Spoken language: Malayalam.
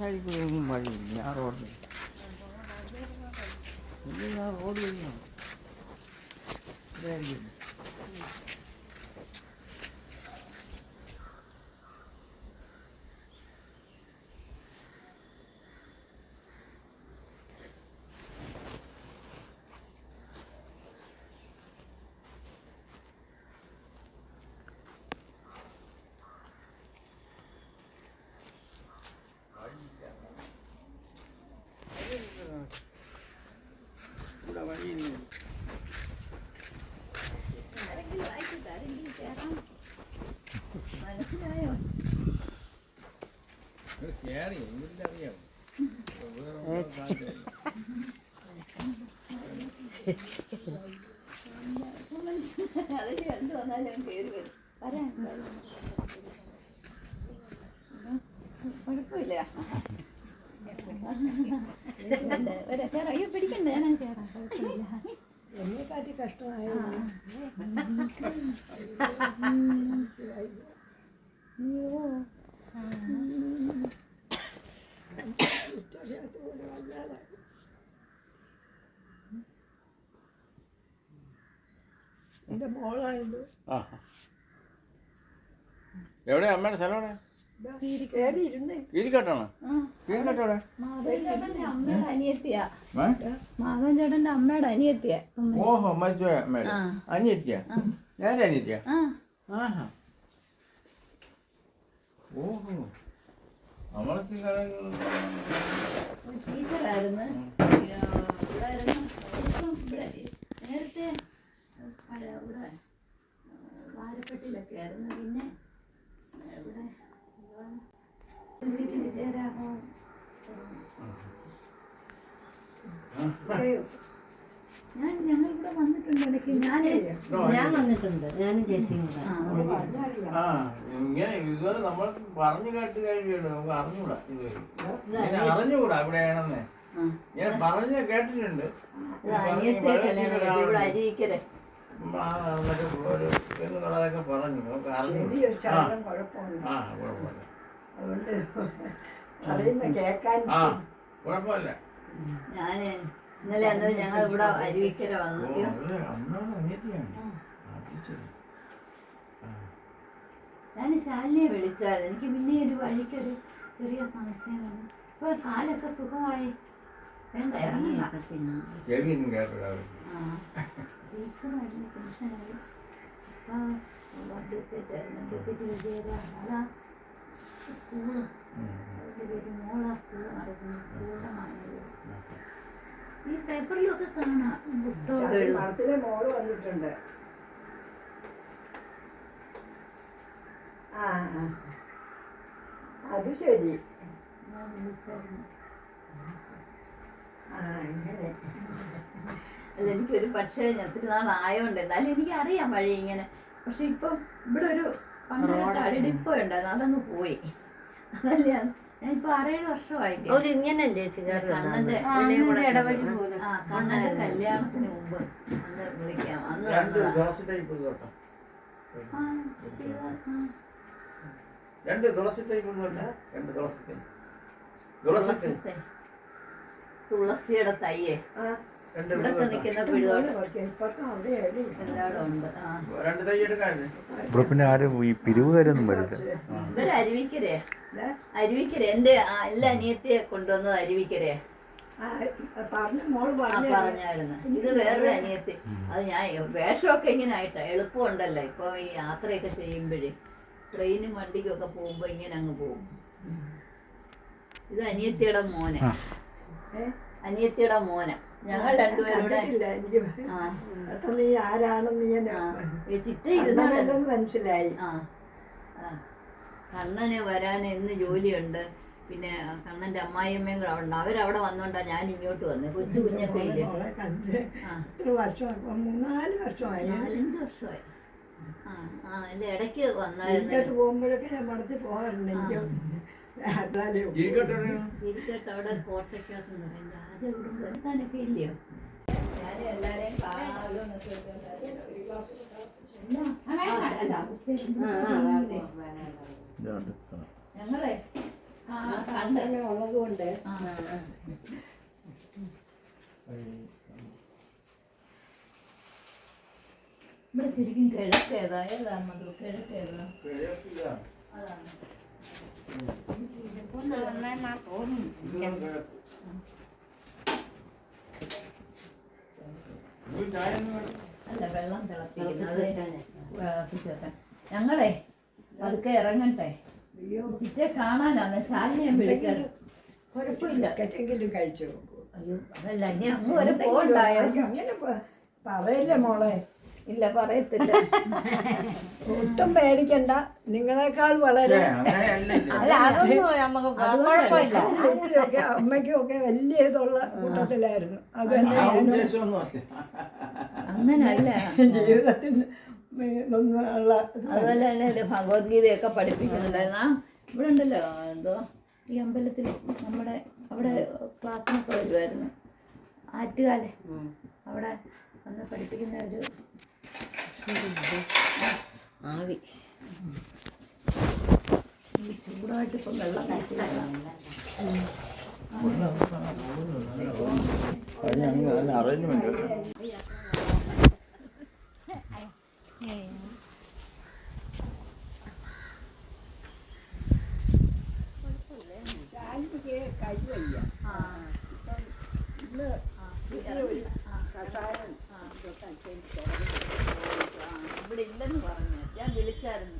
സൈഡിൽ കൂടി ഒന്നും വഴിയില്ല. ഞാൻ റോഡിൽ ഞാൻ റോഡ് കഴിഞ്ഞു ഇതായിരിക്കും. കുഴപ്പമില്ല. അയ്യോ പിടിക്കണ്ട, ഞാൻ കയറാം. കുഴപ്പമില്ല. എന്നെക്കാട്ടി കഷ്ടമായ എന്റെ മോളായത്. എവിടെ അമ്മയുടെ സ്ഥലം? എവിടെ? കീരിക്കാട്ടാണോ? കീരിക്കാട്ടോടെ അമ്മയുടെ അനിയത്തിയാ. മാധവൻ ചേട്ടന്റെ അമ്മയുടെ അനിയത്തിയാ. ഓഹോ, മരിച്ച അമ്മയുടെ അനിയത്തിയാ? നേരെ അനിയത്തിയാ? ആഹാ. ഓഹോ, നമ്മളൊക്കെ ടീച്ചറായിരുന്നു. നേരത്തെ ഇവിടെ വാരപ്പെട്ടിലൊക്കെ ആയിരുന്നു. പിന്നെ ഇവിടെ വിജയരാഘവൻ ഞങ്ങളിവിടെ വന്നിട്ടുണ്ട് ഇടയ്ക്ക്. ഞാൻ വന്നിട്ടുണ്ട്, ഞാനും ചേച്ചിയും. ഇങ്ങനെ ഇതുവരെ നമ്മൾ പറഞ്ഞു കേട്ട് കഴിയുള്ളൂ, നമുക്ക് അറിഞ്ഞൂടാ. ഇതുവരെ അറിഞ്ഞുകൂടാ ഇവിടെയാണെന്നേ. ഞാൻ പറഞ്ഞു കേട്ടിട്ടുണ്ട്. അതൊക്കെ പറഞ്ഞു, നമുക്ക് അറിഞ്ഞു. കുഴപ്പമില്ല. ഞാന് ഇന്നലെ അന്നത് ഞങ്ങൾ ഇവിടെ അരുവിക്കര വന്നു. ഞാൻ ശാലിനിയെ വിളിച്ചായിരുന്നു. എനിക്ക് പിന്നെ ഒരു വഴിക്കൊരു ചെറിയ സംശയം വന്നു. ഇപ്പൊ കാലൊക്കെ സുഖമായി. വേണ്ട ടീച്ചറായിരുന്നു, പെൻഷനായി. സ്കൂള് മോളാ സ്കൂള് നടക്കുന്നു. സ്കൂളിന്റെ മാനേജ് ഈ പേപ്പറിലൊക്കെ കാണാം. പുസ്തകം മോള് വന്നിട്ടുണ്ട്. അത് ശരി. ഞാൻ വിളിച്ചായിരുന്നു. അല്ല, എനിക്കൊരു പക്ഷേ ഒത്തിരി നാളായോണ്ട് എന്നാലും എനിക്കറിയാം വഴി ഇങ്ങനെ. പക്ഷെ ഇപ്പം ഇവിടെ ഒരു പണ്ടൊരു അടിടിപ്പ ഉണ്ടായിരുന്നു, അതങ്ങ് പോയി. അതല്ലേ ഞാനിപ്പോ 6-7 വർഷമായി. ഇങ്ങനല്ലേ കണ്ണന്റെ ഇടവഴി പോലെ. കണ്ണന്റെ കല്യാണത്തിന് മുമ്പ് അന്ന് വിളിക്കാം. അന്ന് തുളസിയുടെ തയ്യേ ഇവിടൊക്കെ നിൽക്കുന്ന പിടിതോട്ടം എല്ലായിടും ഉണ്ട്. ഇവിടെ പിന്നെ ആരും ഈ പിരിവുകാരൊന്നും വരില്ല. ഇവര് അരുവിക്കര എന്റെ എല്ലാ അനിയത്തിയെ കൊണ്ടുവന്നത് അരുവിക്കരയെ പറഞ്ഞായിരുന്നു. ഇത് വേറൊരു അനിയത്തി. അത് ഞാൻ വേഷമൊക്കെ ഇങ്ങനെ ആയിട്ടാ എളുപ്പമുണ്ടല്ലോ. ഇപ്പൊ ഈ യാത്രയൊക്കെ ചെയ്യുമ്പോഴേ ട്രെയിനും വണ്ടിക്കൊക്കെ പോകുമ്പോ ഇങ്ങനെ അങ്ങ് പോകും. ഇത് അനിയത്തിയുടെ മോനെ. ഞങ്ങൾ രണ്ടുപേരുടെ ചിറ്റ മനസ്സിലായി. കണ്ണന് വരാൻ ഇന്ന് ജോലിയുണ്ട്. പിന്നെ കണ്ണന്റെ അമ്മായിയമ്മയും കൂടെ ഉണ്ട്. അവരവിടെ വന്നോണ്ടാ ഞാൻ ഇങ്ങോട്ട് വന്നത്. കൊച്ചു കുഞ്ഞൊക്കെ ഇല്ലേ. 4-5 വർഷമായി. അല്ല, ഇടയ്ക്ക് വന്നായിരുന്നു. പോകുമ്പോഴൊക്കെ ഞാൻ പടത്തിൽ പോകാറുണ്ട്. ഇരിക്കട്ടെ, അവിടെ കോട്ടയ്ക്കകത്ത് വരുത്താനൊക്കെ ഇല്ലയോ. ഞാൻ എല്ലാരെയും കാണാമല്ലോ. ഞങ്ങളെ കണ്ട് അങ്ങനെ ഉള്ളത് കൊണ്ട് ആ. ഇവിടെ ശരിക്കും കിഴക്ക് ഏതാ ഏതാ മധു കിഴക്ക് ഏതാ കിഴക്കില്ല. അതാണ് ഇത് ചായ ഒന്നും വേണ്ട. അല്ല വെള്ളം തിളപ്പിക്കുന്നത് തിളപ്പിച്ചേക്കാൻ ഞങ്ങളെ പതുക്കെ ഇറങ്ങട്ടെ ചിറ്റെ കാണാനാണ് ശാലിനെ വിളിച്ചത് കുഴപ്പമില്ല ഒക്കെങ്കിലും കഴിച്ചു നോക്കൂ. അയ്യോ അതല്ല ഇനി അങ്ങ് വരെ പോണ്ടായോ അയ്യോ, അങ്ങനെ പറയല്ലേ മോളെ. ഇല്ല പറയത്തില്ല ഒട്ടും പേടിക്കണ്ട, നിങ്ങളെക്കാൾ വളരെ അങ്ങനെയല്ലല്ലോ. അല്ല അതൊന്നും നമുക്ക് കുഴപ്പമില്ല. ചേച്ചിയൊക്കെ അമ്മയ്ക്കും ഒക്കെ വലിയ ഇതുള്ള കൂട്ടത്തിലായിരുന്നു. അത് തന്നെ ആ ഞാനും ഉദ്ദേശമൊന്നും അല്ല. അങ്ങനല്ല ജീവിതത്തിൽ ഒന്നും ഉള്ള അതുപോലെ തന്നെ ഒരു ഭഗവത്ഗീതയൊക്കെ പഠിപ്പിക്കുന്നുണ്ടായിരുന്നു. ഇവിടെ ഉണ്ടല്ലോ എന്തോ ഈ അമ്പലത്തിൽ നമ്മുടെ അവിടെ ക്ലാസ്സിനൊക്കെ വരുമായിരുന്നു ആറ്റുകാല് അവിടെ വന്ന് പഠിപ്പിക്കുന്ന ഒരു ആവി ഈ ചൂടായിട്ട് ഇപ്പം വെള്ളം കഴിച്ചില്ല അതിന് അങ്ങ് നല്ല അറേഞ്ച്മെന്റ്. എനിക്ക് കഴിവയ്യ. ഇന്ന് കഷായം ഇവിടെ ഇല്ലെന്ന് പറഞ്ഞു ഞാൻ വിളിച്ചായിരുന്നു